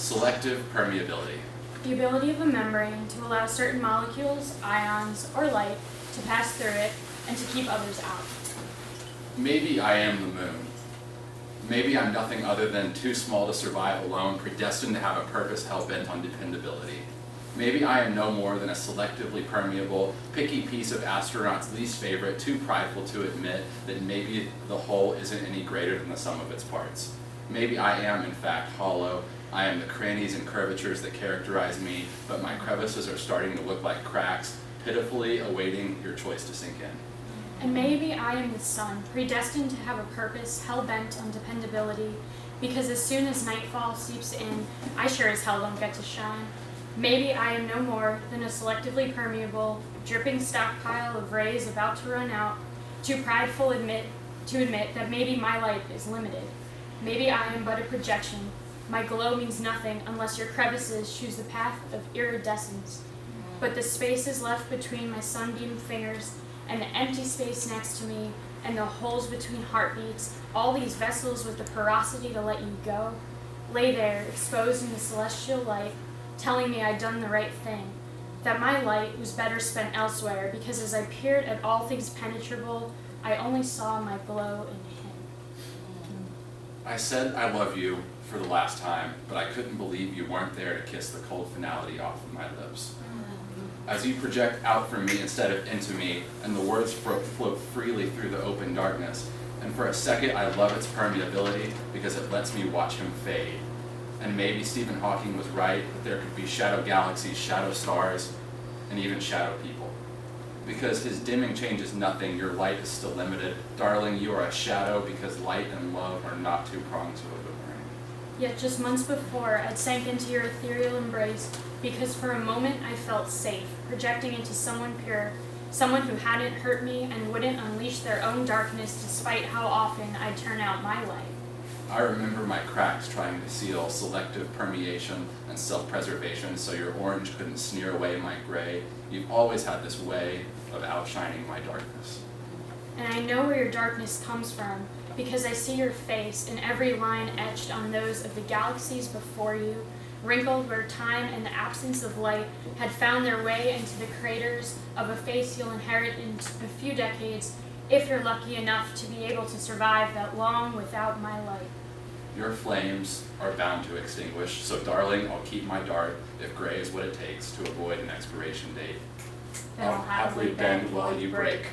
Selective permeability. The ability of a membrane to allow certain molecules, ions, or light to pass through it and to keep others out. Maybe I am the moon. Maybe I'm nothing other than too small to survive alone, predestined to have a purpose hell-bent on dependability. Maybe I am no more than a selectively permeable, picky piece of astronaut's least favorite, too prideful to admit that maybe the whole isn't any greater than the sum of its parts. Maybe I am, in fact, hollow. I am the crannies and curvatures that characterize me, but my crevices are starting to look like cracks, pitifully awaiting your choice to sink in. And maybe I am the sun, predestined to have a purpose hell-bent on dependability, because as soon as nightfall seeps in, I sure as hell don't get to shine. Maybe I am no more than a selectively permeable, dripping stockpile of rays about to run out, too prideful to admit that maybe my light is limited. Maybe I am but a projection. My glow means nothing unless your crevices choose the path of iridescence. But the spaces left between my sunbeam fingers and the empty space next to me and the holes between heartbeats, all these vessels with the porosity to let you go, lay there exposed in the celestial light, telling me I'd done the right thing, that my light was better spent elsewhere because as I peered at all things penetrable, I only saw my glow in him. I said I love you for the last time, but I couldn't believe you weren't there to kiss the cold finality off of my lips. As you project out from me instead of into me, and the words float freely through the open darkness, and for a second I love its permeability because it lets me watch him fade. And maybe Stephen Hawking was right that there could be shadow galaxies, shadow stars, and even shadow people. Because his dimming changes nothing, your light is still limited. Darling, you are a shadow because light and love are not two prongs of a boomerang. Yet just months before, I'd sank into your ethereal embrace because for a moment I felt safe, projecting into someone pure, someone who hadn't hurt me and wouldn't unleash their own darkness despite how often I'd turn out my light. I remember my cracks trying to seal selective permeation and self-preservation so your orange couldn't sneer away my gray. You've always had this way of outshining my darkness. And I know where your darkness comes from because I see your face in every line etched on those of the galaxies before you, wrinkled where time and the absence of light had found their way into the craters of a face you'll inherit in a few decades if you're lucky enough to be able to survive that long without my light. Your flames are bound to extinguish, so darling, I'll keep my dart if gray is what it takes to avoid an expiration date. Then I'll happily bend while you break.